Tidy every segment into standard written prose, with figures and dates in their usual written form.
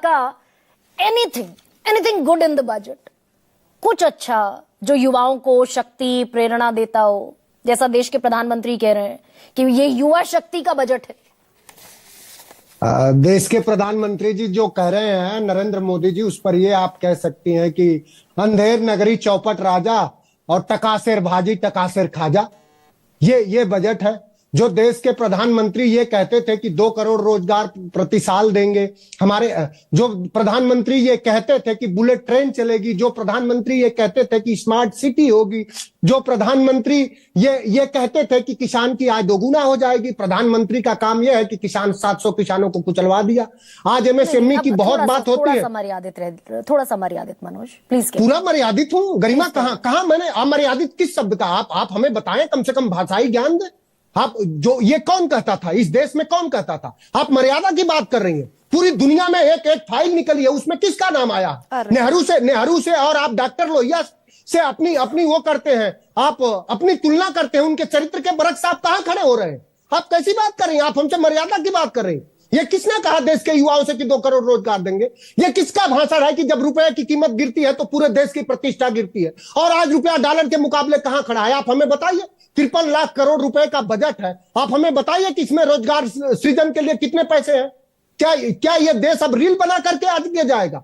का anything good in the budget, कुछ अच्छा जो युवाओं को शक्ति प्रेरणा देता हो, जैसा देश के प्रधानमंत्री कह रहे हैं कि ये युवा शक्ति का बजट है। देश के प्रधानमंत्री जी जो कह रहे हैं नरेंद्र मोदी जी, उस पर ये आप कह सकती हैं कि अंधेर नगरी चौपट राजा और टकासेर भाजी टकासेर खाजा, ये बजट है। जो देश के प्रधानमंत्री ये कहते थे कि 2 करोड़ रोजगार प्रति साल देंगे, हमारे जो प्रधानमंत्री ये कहते थे कि बुलेट ट्रेन चलेगी, जो प्रधानमंत्री ये कहते थे कि स्मार्ट सिटी होगी, जो प्रधानमंत्री ये कहते थे कि किसान की आय दोगुना हो जाएगी, प्रधानमंत्री का काम यह है कि 700 किसानों को कुचलवा दिया। आज एमएसएमई की बहुत बात होती है। थोड़ा सा मर्यादित मनोज प्लीज। पूरा मर्यादित हूं गरिमा, कहां मैंने अमर्यादित किस शब्द का? आप हमें बताएं, कम से कम भाषाई ज्ञान दें। आप जो ये कौन कहता था इस देश में, कौन कहता था? आप मर्यादा की बात कर रही हैं। पूरी दुनिया में एक फाइल निकली है, उसमें किसका नाम आया? नेहरू से और आप डॉक्टर लोहिया से अपनी वो करते हैं, आप अपनी तुलना करते हैं। उनके चरित्र के बरक्स आप कहां खड़े हो रहे हैं? आप कैसी बात कर रही हैं? आप हमसे मर्यादा की बात कर रही हैं। ये किसने कहा देश के युवाओं से कि 2 करोड़ रोजगार देंगे? ये किसका भाषण है कि जब रुपए की कीमत गिरती है तो पूरे देश की प्रतिष्ठा गिरती है? और आज रुपया डॉलर के मुकाबले कहां खड़ा है? आप हमें बताइए। 53 लाख करोड़ रुपए का बजट है, आप हमें बताइए कि इसमें रोजगार सृजन के लिए कितने पैसे हैं? क्या ये देश अब रील बना करके आगे जाएगा?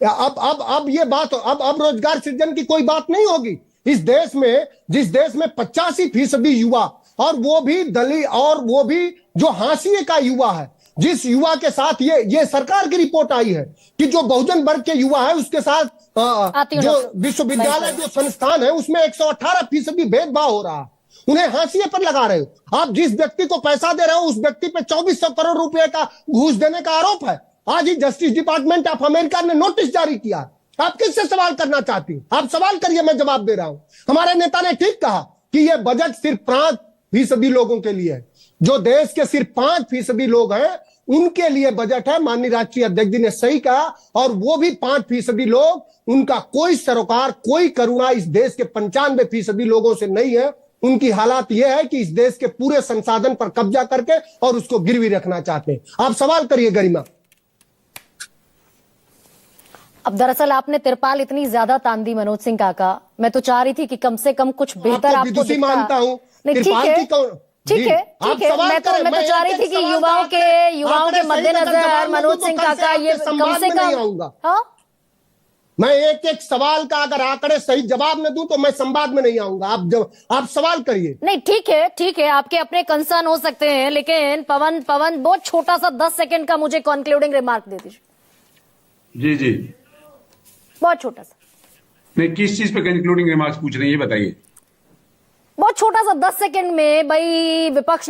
अब ये बात, अब रोजगार सृजन की कोई बात नहीं होगी इस देश में, जिस देश में 85% युवा, और वो भी दलित, और वो भी जो हाशिए का युवा है, जिस युवा के साथ ये सरकार की रिपोर्ट आई है कि जो बहुजन वर्ग के युवा है उसके साथ जो विश्वविद्यालय जो संस्थान है उसमें 118% भेदभाव हो रहा है। उन्हें हाशिए पर लगा रहे हो। आप जिस व्यक्ति को पैसा दे रहे हो उस व्यक्ति पे 2400 करोड़ रुपए का घूस देने का आरोप है। आज ही जस्टिस डिपार्टमेंट ऑफ अमेरिका ने नोटिस जारी किया। आप किससे सवाल करना चाहती हैं? आप सवाल करिए, मैं जवाब दे रहा हूं। हमारे नेता ने ठीक कहा कि यह बजट सिर्फ 5% लोगों के लिए है। जो देश के सिर्फ 5% लोग हैं उनके लिए बजट है। माननीय राष्ट्रीय अध्यक्ष जी ने सही कहा, और वो भी 5% लोग, उनका कोई सरोकार, कोई करुणा इस देश के 95% लोगों से नहीं है। उनकी हालात यह है कि इस देश के पूरे संसाधन पर कब्जा करके और उसको गिरवी रखना चाहते हैं। आप सवाल करिए गरिमा। अब दरअसल आपने तिरपाल इतनी ज्यादा तान दी मनोज सिंह काका, मैं तो चाह रही थी कि कम से कम कुछ बेहतर आपको दिखता। मानता हूं ठीक है, मैं तो चाह रही थी कि युवाओं के मद्देनजर मनोज सिंह काका ये कम से कम, हाँ, मैं एक सवाल का अगर आंकड़े सही जवाब न दूं तो मैं संवाद में नहीं आऊंगा। आप सवाल करिए। नहीं ठीक है, आपके अपने कंसर्न हो सकते हैं, लेकिन पवन बहुत छोटा सा 10 सेकंड का मुझे कंक्लूडिंग रिमार्क दे दीजिए। जी बहुत छोटा सा। नहीं, किस चीज पे कंक्लूडिंग रिमार्क्स पूछ रही है ये बताइए। बहुत छोटा सा 10 सेकंड में भाई विपक्ष